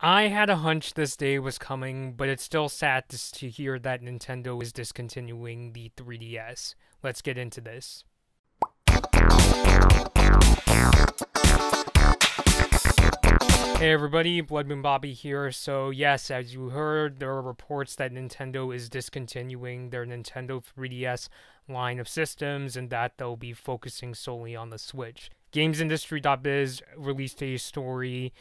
I had a hunch this day was coming, but it's still sad to hear that Nintendo is discontinuing the 3DS. Let's get into this. Hey everybody, Blood Moon Bobby here. So yes, as you heard, there are reports that Nintendo is discontinuing their Nintendo 3DS line of systems and that they'll be focusing solely on the Switch. GamesIndustry.biz released a story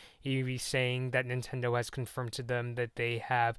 saying that Nintendo has confirmed to them that they have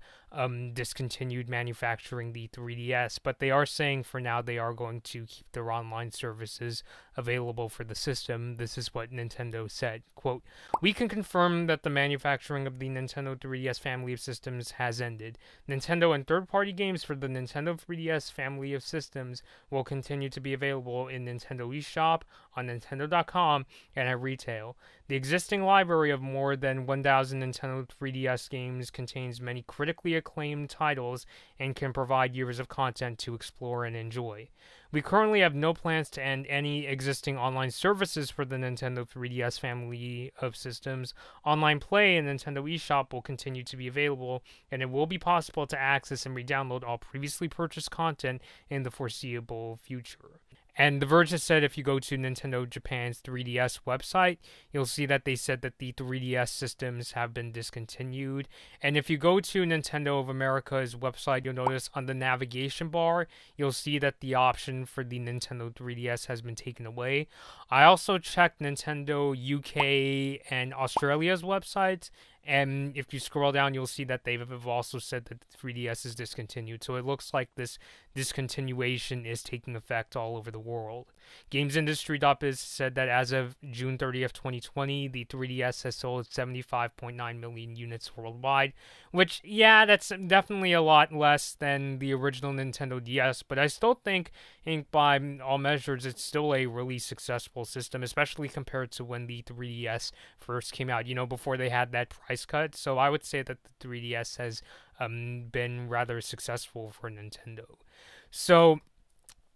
discontinued manufacturing the 3DS, but they are saying for now they are going to keep their online services available for the system. This is what Nintendo said, quote, "We can confirm that the manufacturing of the Nintendo 3DS family of systems has ended. Nintendo and third-party games for the Nintendo 3DS family of systems will continue to be available in Nintendo eShop, on Nintendo.com, and at retail. The existing library of more than 1,000 Nintendo 3DS games contains many critically acclaimed titles and can provide years of content to explore and enjoy. We currently have no plans to end any existing online services for the Nintendo 3DS family of systems. Online play in Nintendo eShop will continue to be available, and it will be possible to access and re-download all previously purchased content in the foreseeable future." And The Verge has said if you go to Nintendo Japan's 3DS website, you'll see that they said that the 3DS systems have been discontinued. And if you go to Nintendo of America's website, you'll notice on the navigation bar, you'll see that the option for the Nintendo 3DS has been taken away. I also checked Nintendo UK and Australia's websites, and if you scroll down, you'll see that they've also said that the 3DS is discontinued. So it looks like this discontinuation is taking effect all over the world. GamesIndustry.biz said that as of June 30th, 2020, the 3DS has sold 75.9 million units worldwide, which, yeah, that's definitely a lot less than the original Nintendo DS, but I still think by all measures, it's still a really successful system, especially compared to when the 3DS first came out, before they had that price cut. So I would say that the 3DS has been rather successful for Nintendo. So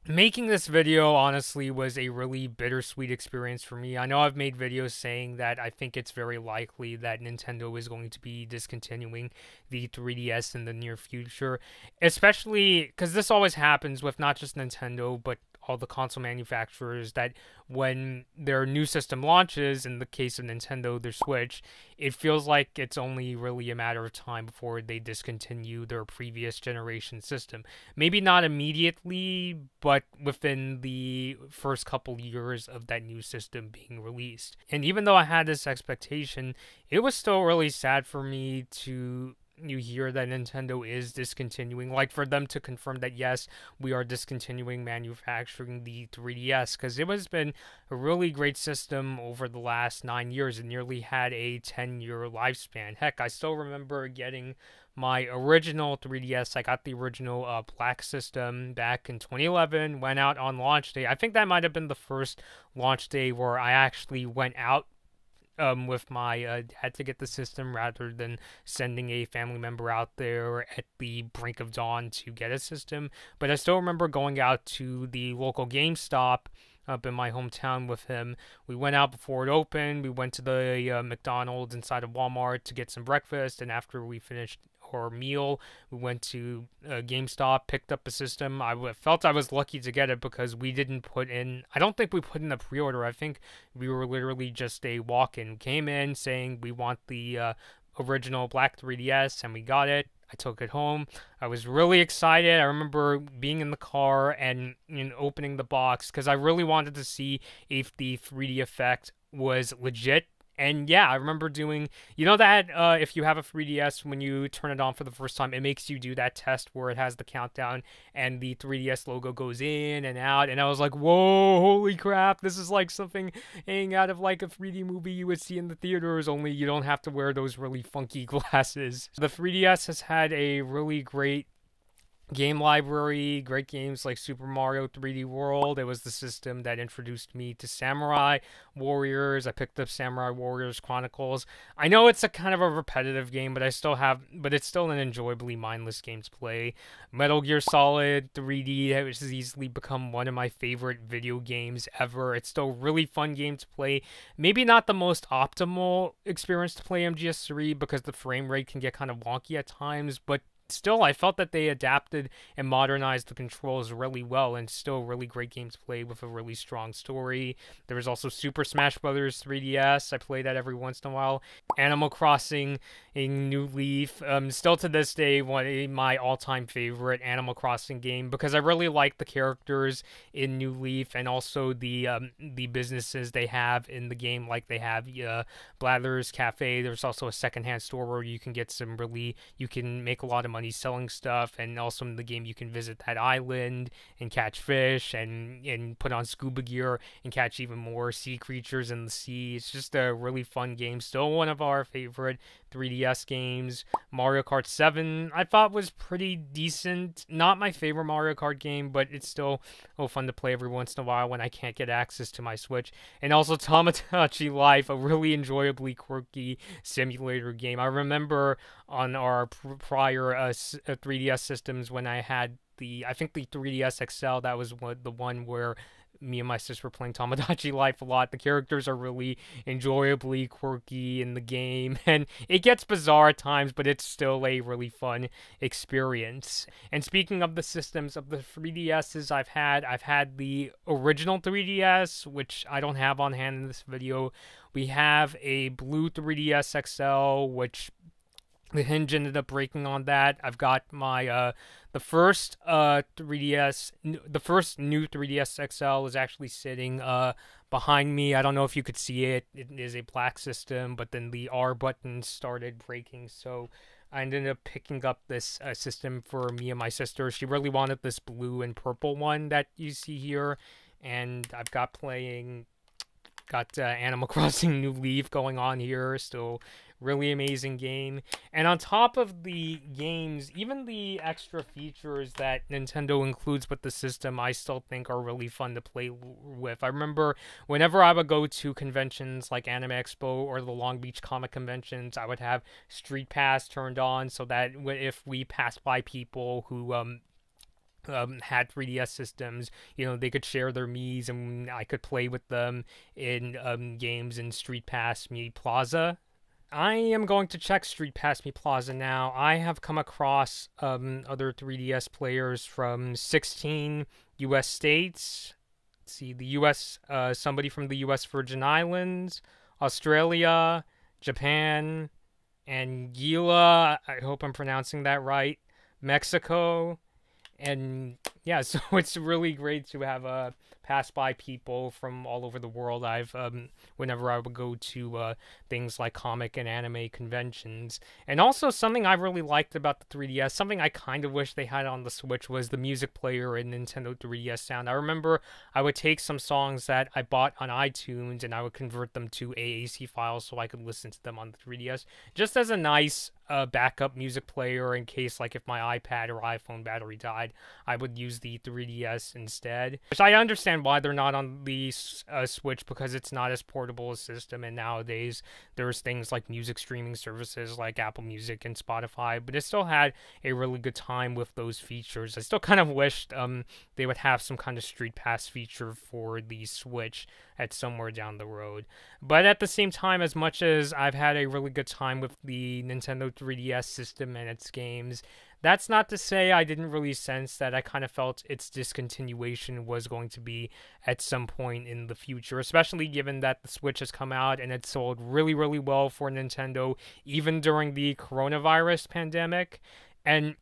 making this video, honestly, was a really bittersweet experience for me. I know I've made videos saying that I think it's very likely that Nintendo is going to be discontinuing the 3DS in the near future, especially because this always happens with not just Nintendo, but all the console manufacturers, that when their new system launches, in the case of Nintendo, their Switch, it feels like it's only really a matter of time before they discontinue their previous generation system. Maybe not immediately, but within the first couple years of that new system being released. And even though I had this expectation, it was still really sad for me to hear that Nintendo is discontinuing, like for them to confirm that yes, we are discontinuing manufacturing the 3DS, because it has been a really great system over the last 9 years. It nearly had a 10-year lifespan. Heck, I still remember getting my original 3DS. I got the original black system back in 2011, went out on launch day. I think that might have been the first launch day where I actually went out with my dad to get the system rather than sending a family member out there at the brink of dawn to get a system. But I still remember going out to the local GameStop up in my hometown with him. We went out before it opened. We went to the McDonald's inside of Walmart to get some breakfast, and after we finished our meal, we went to GameStop, picked up a system. I felt I was lucky to get it because we didn't put in, I don't think we put in a pre-order. I think we were literally just a walk-in. Came in saying we want the original black 3DS, and we got it. I took it home. I was really excited. I remember being in the car and opening the box because I really wanted to see if the 3D effect was legit. And yeah, I remember doing, that if you have a 3DS, when you turn it on for the first time, it makes you do that test where it has the countdown and the 3DS logo goes in and out. And I was like, whoa, holy crap, this is like something hanging out of like a 3D movie you would see in the theaters, only you don't have to wear those really funky glasses. The 3DS has had a really great game library, great games like Super Mario 3D World. It was the system that introduced me to Samurai Warriors. I picked up Samurai Warriors Chronicles. I know it's a kind of a repetitive game, but it's still an enjoyably mindless game to play. Metal Gear Solid 3D has easily become one of my favorite video games ever. It's still a really fun game to play. Maybe not the most optimal experience to play MGS3 because the frame rate can get kind of wonky at times, but still, I felt that they adapted and modernized the controls really well, and still really great game to play with a really strong story. There was also Super Smash Bros. 3DS. I play that every once in a while. Animal Crossing, a New Leaf. Still to this day, one of my all-time favorite Animal Crossing game because I really like the characters in New Leaf and also the businesses they have in the game. Like they have Bladler's Cafe. There's also a secondhand store where you can get you can make a lot of money selling stuff, and also in the game you can visit that island and catch fish and put on scuba gear and catch even more sea creatures in the sea. It's just a really fun game. Still one of our favorite 3DS games. Mario Kart 7 I thought was pretty decent. Not my favorite Mario Kart game, but it's still fun to play every once in a while when I can't get access to my Switch. And also Tamagotchi Life, a really enjoyably quirky simulator game. I remember on our prior 3DS systems when I had I think the 3DS XL, that was the one where me and my sister were playing Tamagotchi Life a lot. The characters are really enjoyably quirky in the game, and it gets bizarre at times, but it's still a really fun experience. And speaking of the systems of the 3DSs I've had the original 3DS, which I don't have on hand in this video. We have a blue 3DS XL, which the hinge ended up breaking on that. I've got my the first 3DS, the first new 3DS XL is actually sitting behind me. I don't know if you could see it. It is a black system, but then the R button started breaking, so I ended up picking up this system for me and my sister. She really wanted this blue and purple one that you see here, and I've got Animal Crossing New Leaf going on here. Still really amazing game. And on top of the games, even the extra features that Nintendo includes with the system, I still think are really fun to play with. I remember whenever I would go to conventions like Anime Expo or the Long Beach Comic Conventions, I would have Street Pass turned on so that if we passed by people who had 3DS systems, they could share their Miis and I could play with them in games in Street Pass Me Plaza. I am going to check Street Pass Me Plaza now. I have come across other 3DS players from 16 U.S. states. Let's see, the U.S., somebody from the U.S. Virgin Islands, Australia, Japan, Anguilla, I hope I'm pronouncing that right, Mexico, and yeah, so it's really great to have pass by people from all over the world. Whenever I would go to things like comic and anime conventions. And also something I really liked about the 3DS, something I kind of wish they had on the Switch, was the music player in Nintendo 3DS Sound. I remember I would take some songs that I bought on iTunes and I would convert them to AAC files so I could listen to them on the 3DS, just as a nice backup music player in case, like, if my iPad or iPhone battery died, I would use the 3DS instead. Which I understand why they're not on the Switch, because it's not as portable a system, and nowadays there's things like music streaming services like Apple Music and Spotify, but it still had a really good time with those features. I still kind of wished they would have some kind of Street Pass feature for the Switch at somewhere down the road. But at the same time, as much as I've had a really good time with the Nintendo 3DS system and its games, that's not to say I didn't really sense that I kind of felt its discontinuation was going to be at some point in the future, especially given that the Switch has come out and it sold really, really well for Nintendo, even during the coronavirus pandemic. And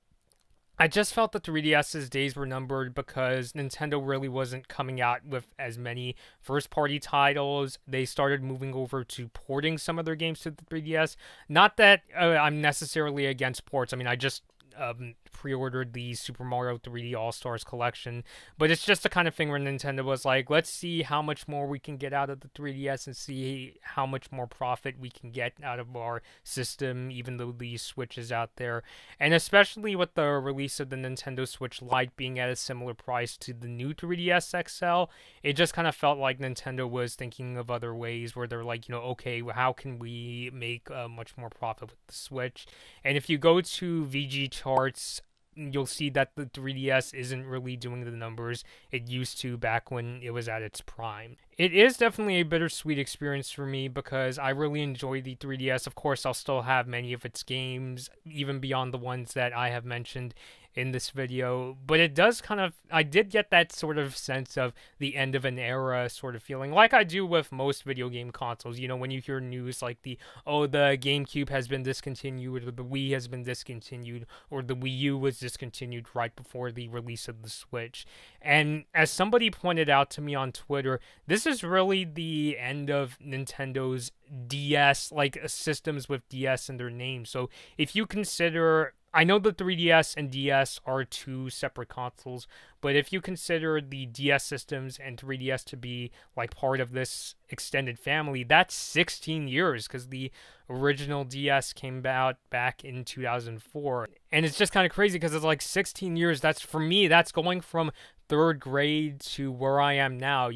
I just felt that 3DS's days were numbered because Nintendo really wasn't coming out with as many first-party titles. They started moving over to porting some of their games to the 3DS. Not that I'm necessarily against ports. I mean, pre-ordered the Super Mario 3D All-Stars collection, but it's just the kind of thing where Nintendo was like, let's see how much more we can get out of the 3DS and see how much more profit we can get out of our system, even though the Switch is out there. And especially with the release of the Nintendo Switch Lite being at a similar price to the new 3DS XL, it just kind of felt like Nintendo was thinking of other ways where they're like, okay, how can we make much more profit with the Switch? And if you go to VG charts, you'll see that the 3DS isn't really doing the numbers it used to back when it was at its prime. It is definitely a bittersweet experience for me because I really enjoy the 3DS. Of course, I'll still have many of its games, even beyond the ones that I have mentioned in this video, but it does I did get that sort of sense of the end of an era sort of feeling, like I do with most video game consoles. When you hear news like the GameCube has been discontinued, or the Wii has been discontinued, or the Wii U was discontinued right before the release of the Switch. And as somebody pointed out to me on Twitter, this is really the end of Nintendo's DS, like systems with DS in their name. So if you consider, I know the 3DS and DS are two separate consoles, but if you consider the DS systems and 3DS to be like part of this extended family, that's 16 years because the original DS came out back in 2004. And it's just kind of crazy because it's like 16 years. For me, that's going from third grade to where I am now,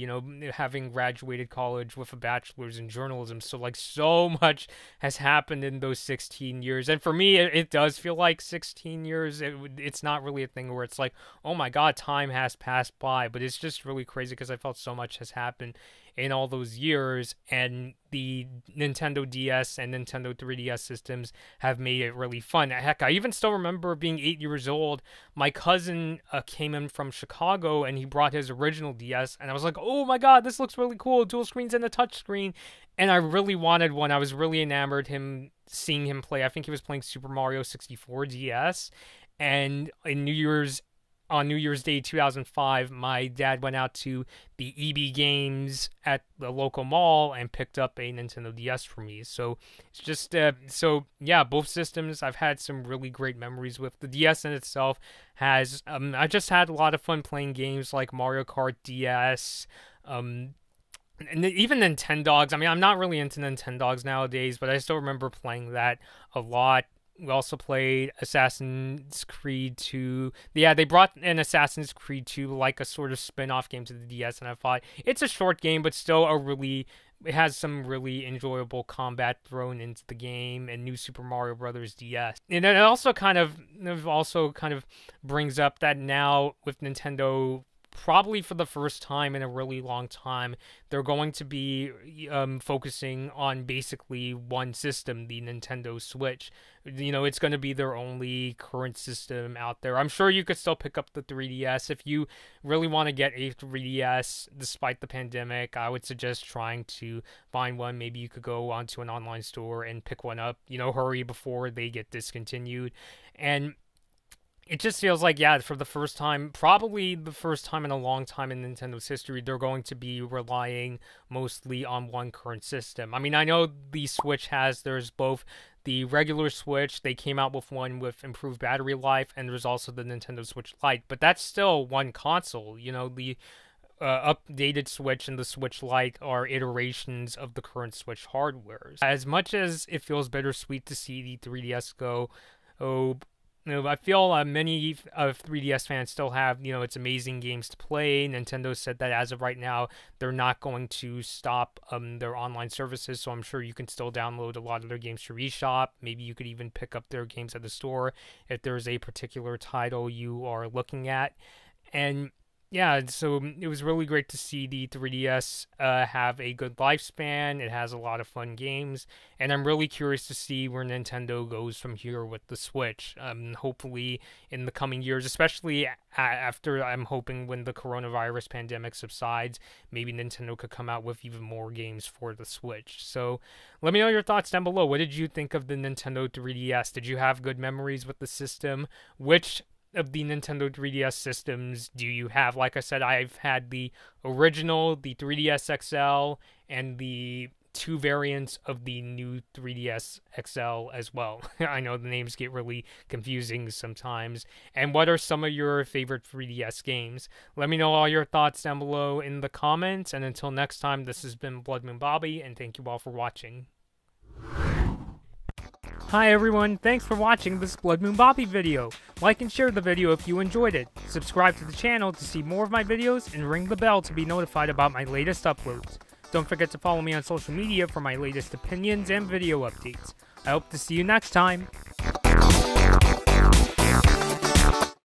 having graduated college with a bachelor's in journalism. So like so much has happened in those 16 years. And for me, it does feel like 16 years. It's not really a thing where it's like, oh my God, time has passed by. But it's just really crazy because I felt so much has happened in all those years, and the Nintendo DS and Nintendo 3DS systems have made it really fun. Heck, I even still remember being 8 years old. My cousin came in from Chicago, and he brought his original DS, and I was like, oh my God, this looks really cool, dual screens and a touch screen, and I really wanted one. I was really enamored seeing him play. I think he was playing Super Mario 64 DS, and on New Year's Day 2005, my dad went out to the EB Games at the local mall and picked up a Nintendo DS for me. So it's just, both systems I've had some really great memories with. The DS in itself has, I just had a lot of fun playing games like Mario Kart DS, and even Nintendogs. I mean, I'm not really into Nintendogs nowadays, but I still remember playing that a lot. We also played Assassin's Creed 2. Yeah, they brought an Assassin's Creed 2, like a sort of spin-off game to the DS, and I thought it's a short game, but still it has some really enjoyable combat thrown into the game, and New Super Mario Bros. DS. And it also kind of brings up that now with Nintendo, probably for the first time in a really long time, they're going to be focusing on basically one system, the Nintendo Switch. It's going to be their only current system out there. I'm sure you could still pick up the 3DS. If you really want to get a 3DS despite the pandemic, I would suggest trying to find one. Maybe you could go onto an online store and pick one up. Hurry before they get discontinued. And it just feels like, for the first time, probably the first time in a long time in Nintendo's history, they're going to be relying mostly on one current system. I mean, I know the Switch there's both the regular Switch, they came out with one with improved battery life, and there's also the Nintendo Switch Lite, but that's still one console. The updated Switch and the Switch Lite are iterations of the current Switch hardware. As much as it feels bittersweet to see the 3DS go, I feel many 3DS fans still have, its amazing games to play. Nintendo said that as of right now, they're not going to stop their online services, so I'm sure you can still download a lot of their games to eShop. Maybe you could even pick up their games at the store if there's a particular title you are looking at. And yeah, so it was really great to see the 3DS have a good lifespan. It has a lot of fun games, and I'm really curious to see where Nintendo goes from here with the Switch. Hopefully in the coming years, especially after, I'm hoping when the coronavirus pandemic subsides, maybe Nintendo could come out with even more games for the Switch. So let me know your thoughts down below. What did you think of the Nintendo 3DS? Did you have good memories with the system? Which of the Nintendo 3DS systems do you have? Like I said, I've had the original, the 3DS XL, and the 2 variants of the new 3DS XL as well. I know the names get really confusing sometimes. And what are some of your favorite 3DS games? Let me know all your thoughts down below in the comments. And until next time, this has been Blood Moon Bobby, and thank you all for watching. Hi everyone, thanks for watching this Blood Moon Bobby video. Like and share the video if you enjoyed it. Subscribe to the channel to see more of my videos, and ring the bell to be notified about my latest uploads. Don't forget to follow me on social media for my latest opinions and video updates. I hope to see you next time.